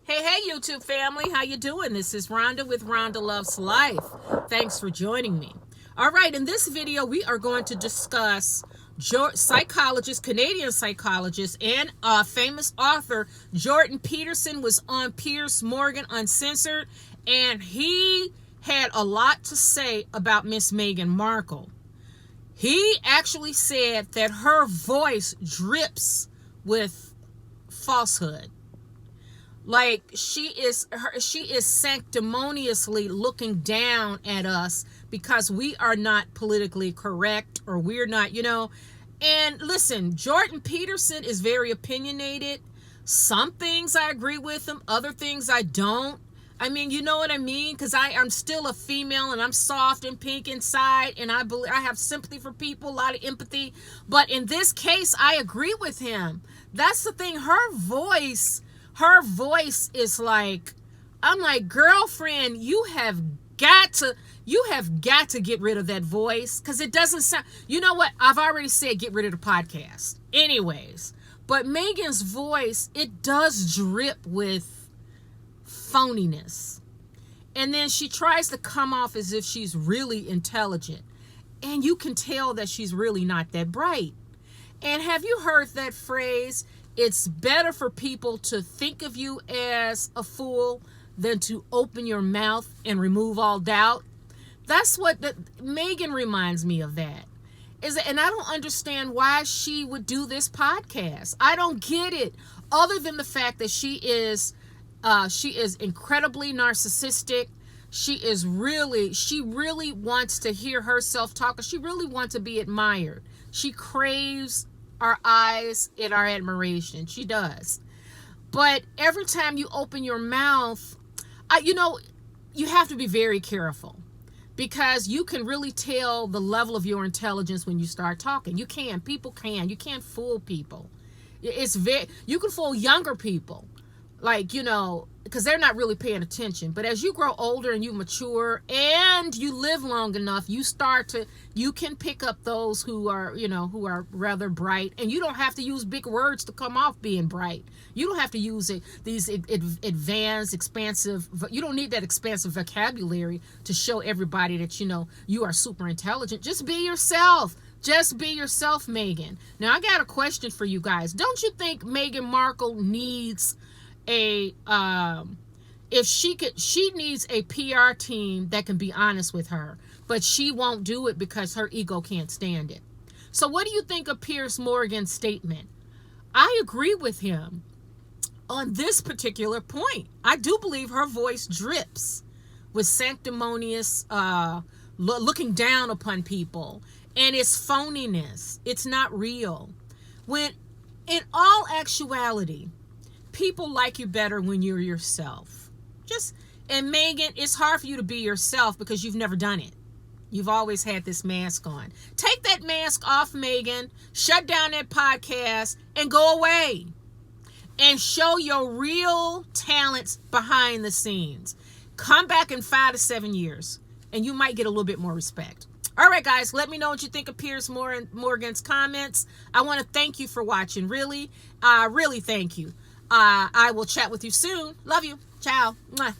Hey, YouTube family, how you doing? This is Rhonda with Rhonda Loves Life. Thanks for joining me. All right, in this video, we are going to discuss Canadian psychologist, and famous author Jordan Peterson was on Piers Morgan Uncensored, and he had a lot to say about Miss Meghan Markle. He actually said that her voice drips with falsehood. Like she is sanctimoniously looking down at us because we are not politically correct, or we're not, And listen, Jordan Peterson is very opinionated. Some things I agree with him, other things I don't. I mean, you know what I mean? Because I'm still a female, and I'm soft and pink inside, and I have sympathy for people, a lot of empathy. But in this case, I agree with him. That's the thing. Her voice is like, I'm like, girlfriend, you have got to get rid of that voice, because it doesn't sound, you know what? I've already said get rid of the podcast. Anyways, but Meghan's voice, it does drip with phoniness. And then she tries to come off as if she's really intelligent. And you can tell that she's really not that bright. And have you heard that phrase? It's better for people to think of you as a fool than to open your mouth and remove all doubt. That's what Meghan reminds me of. That and I don't understand why she would do this podcast. I don't get it, other than the fact that she is incredibly narcissistic. She really wants to hear herself talk. She really wants to be admired. She craves our eyes and our admiration. She does. But every time you open your mouth, you have to be very careful, because you can really tell the level of your intelligence when you start talking. You can't fool people. You can fool younger people, because they're not really paying attention. But as you grow older and you mature and you live long enough, you can pick up those who are rather bright, and you don't have to use big words to come off being bright. You don't have to use these advanced, expansive, you don't need that expansive vocabulary to show everybody that, you are super intelligent. Just be yourself. Just be yourself, Meghan. Now, I got a question for you guys. Don't you think Meghan Markle needs she needs a PR team that can be honest with her, but she won't do it because her ego can't stand it. So what do you think of Piers Morgan's statement? I agree with him on this particular point. I do believe her voice drips with sanctimonious looking down upon people, and it's phoniness. It's not real. When in all actuality, people like you better when you're yourself. And Meghan, it's hard for you to be yourself because you've never done it. You've always had this mask on. Take that mask off, Meghan. Shut down that podcast and go away. And show your real talents behind the scenes. Come back in 5 to 7 years, and you might get a little bit more respect. All right, guys, let me know what you think of Piers Morgan's comments. I want to thank you for watching. Really thank you. I will chat with you soon. Love you. Ciao. Mwah.